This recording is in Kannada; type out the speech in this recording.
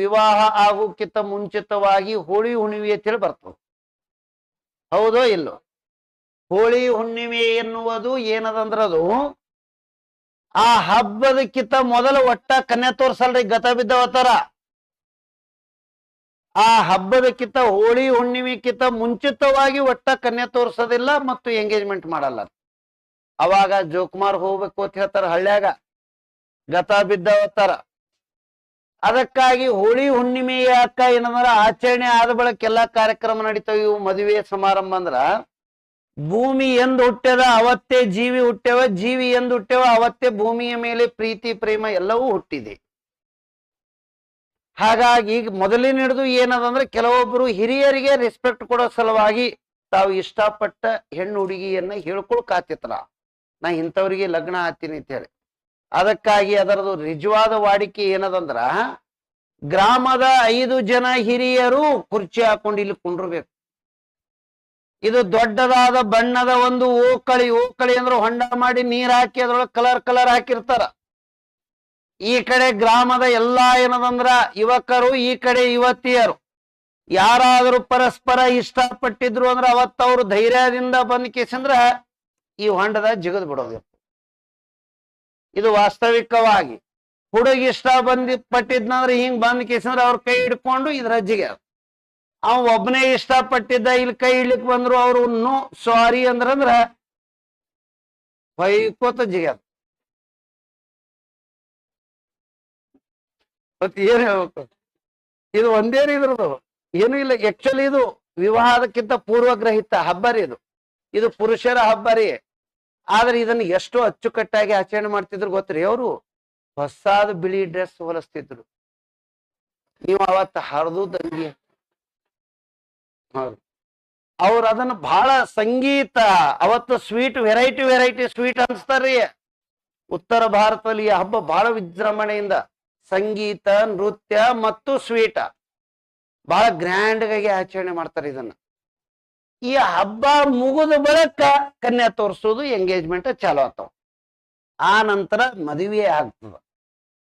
ವಿವಾಹ ಆಗೋಕ್ಕಿಂತ ಮುಂಚಿತವಾಗಿ ಹೋಳಿ ಹುಣ್ಣಿಮೆ ಅಂತೇಳಿ ಬರ್ತದೆ. ಹೌದೋ ಇಲ್ಲೋ? ಹೋಳಿ ಹುಣ್ಣಿಮೆ ಎನ್ನುವುದು ಏನದಂದ್ರ ಅದು ಆ ಹಬ್ಬದಕ್ಕಿಂತ ಮೊದಲು ಒಟ್ಟ ಕನ್ಯಾ ತೋರ್ಸಲ್ರಿ, ಗತ ಬಿದ್ದವತ್ತಾರ. ಆ ಹಬ್ಬದಕ್ಕಿಂತ ಹೋಳಿ ಹುಣ್ಣಿಮೆಕ್ಕಿಂತ ಮುಂಚಿತವಾಗಿ ಒಟ್ಟ ಕನ್ಯಾ ತೋರ್ಸೋದಿಲ್ಲ ಮತ್ತು ಎಂಗೇಜ್ಮೆಂಟ್ ಮಾಡಲ್ಲ. ಅವಾಗ ಜೋಕುಮಾರ್ ಹೋಗ್ಬೇಕು ಅಂತ ಹೇಳ್ತಾರ ಹಳ್ಳ್ಯಾಗ, ಗತ ಬಿದ್ದವತ್ತಾರ. ಅದಕ್ಕಾಗಿ ಹೋಳಿ ಹುಣ್ಣಿಮೆ ಯಾಕ ಏನಂದ್ರ ಆಚರಣೆ ಆದ ಬಳಕ ಎಲ್ಲಾ ಕಾರ್ಯಕ್ರಮ ನಡೀತಾವ. ಇವು ಮದುವೆ ಸಮಾರಂಭ ಅಂದ್ರ ಭೂಮಿ ಎಂದು ಹುಟ್ಟ್ಯದ ಅವತ್ತೇ ಜೀವಿ ಹುಟ್ಟ್ಯವ, ಜೀವಿ ಎಂದು ಹುಟ್ಟ್ಯವ ಅವತ್ತೇ ಭೂಮಿಯ ಮೇಲೆ ಪ್ರೀತಿ ಪ್ರೇಮ ಎಲ್ಲವೂ ಹುಟ್ಟಿದೆ. ಹಾಗಾಗಿ ಮೊದಲಿನ ಹಿಡಿದು ಏನದಂದ್ರೆ ಕೆಲವೊಬ್ರು ಹಿರಿಯರಿಗೆ ರೆಸ್ಪೆಕ್ಟ್ ಕೊಡೋ ಸಲುವಾಗಿ ತಾವು ಇಷ್ಟಪಟ್ಟ ಹೆಣ್ಣು ಹುಡುಗಿಯನ್ನ ಹೇಳ್ಕೊಳ್ಕಾತಿತ್ರ, ನಾ ಇಂಥವ್ರಿಗೆ ಲಗ್ನ ಆಗ್ತೀನಿ ಅಂತ ಹೇಳಿ. ಅದಕ್ಕಾಗಿ ಅದರದು ನಿಜವಾದ ವಾಡಿಕೆ ಏನದಂದ್ರ ಗ್ರಾಮದ 5 ಜನ ಹಿರಿಯರು ಕುರ್ಚಿ ಹಾಕೊಂಡು ಇಲ್ಲಿ ಕುಂಡ್ರಬೇಕು. ಇದು ದೊಡ್ಡದಾದ ಬಣ್ಣದ ಒಂದು ಓಕಳಿ ಅಂದ್ರೆ ಹೊಂಡ ಮಾಡಿ ನೀರ್ ಹಾಕಿ ಅದ್ರೊಳಗೆ ಕಲರ್ ಹಾಕಿರ್ತಾರ. ಈ ಕಡೆ ಗ್ರಾಮದ ಎಲ್ಲಾ ಏನದಂದ್ರ ಯುವಕರು, ಈ ಕಡೆ ಯುವತಿಯರು. ಯಾರಾದ್ರೂ ಪರಸ್ಪರ ಇಷ್ಟಪಟ್ಟಿದ್ರು ಅಂದ್ರೆ ಅವತ್ತವ್ರು ಧೈರ್ಯದಿಂದ ಬಂದ್ ಕೇಸಂದ್ರ ಈ ಹೊಂಡದ ಜಿಗದ್ ಬಿಡೋದು. ಇದು ವಾಸ್ತವಿಕವಾಗಿ ಹುಡುಗಿ ಇಷ್ಟ ಪಟ್ಟಿದ್ನಂದ್ರೆ ಹಿಂಗ್ ಬಂದ್ ಕೇಸಂದ್ರ ಅವ್ರ ಕೈ ಹಿಡ್ಕೊಂಡು ಇದ್ರ ಜಿಗ. ಅವ ಒಬ್ಬನೇ ಇಷ್ಟಪಟ್ಟಿದ್ದ ಇಲ್ಲಿ ಕೈ ಹಿಡ್ಲಿಕ್ ಬಂದ್ರು ಅವ್ರು ನೋ ಸಾರಿ ಅಂದ್ರ ಹೊಯ್ಕೋತ ಜಿಗ್ಯಾದ. ಮತ್ ಏನ್ ಹೇಳ್ಬೇಕು? ಇದು ಒಂದೇನು ಇದ್ರದು ಏನು ಇಲ್ಲ. ಆಕ್ಚುಲಿ ಇದು ವಿವಾಹದಕ್ಕಿಂತ ಪೂರ್ವಗ್ರಹಿತ ಹಬ್ಬ ರೀ. ಇದು ಪುರುಷರ ಹಬ್ಬ ರೀ. ಆದ್ರೆ ಇದನ್ನ ಎಷ್ಟು ಅಚ್ಚುಕಟ್ಟಾಗಿ ಆಚರಣೆ ಮಾಡ್ತಿದ್ರು ಗೊತ್ತ್ರಿ. ಅವರು ಹೊಸಾದ ಬಿಳಿ ಡ್ರೆಸ್ ಹೊಲಿಸ್ತಿದ್ರು. ನೀವು ಅವತ್ತ ಹರಿದು ದಂಗಿ ಅವ್ರು ಅದನ್ನ ಬಹಳ ಸಂಗೀತ ಅವತ್ತು ಸ್ವೀಟ್ ವೆರೈಟಿ ಸ್ವೀಟ್ ಅನ್ಸ್ತಾರ್ರಿ. ಉತ್ತರ ಭಾರತದಲ್ಲಿ ಈ ಹಬ್ಬ ಬಹಳ ವಿಜೃಂಭಣೆಯಿಂದ ಸಂಗೀತ, ನೃತ್ಯ ಮತ್ತು ಸ್ವೀಟ ಬಹಳ ಗ್ರ್ಯಾಂಡ್ ಆಗಿ ಆಚರಣೆ ಮಾಡ್ತಾರೆ ಇದನ್ನ. ಈ ಹಬ್ಬ ಮುಗಿದ ಬಳಿಕ ಕನ್ಯಾ ತೋರಿಸೋದು, ಎಂಗೇಜ್ಮೆಂಟ್ ಚಾಲು ಆಗ್ತಾವ. ಆ ನಂತರ ಮದುವೆ ಆಗ್ತದ.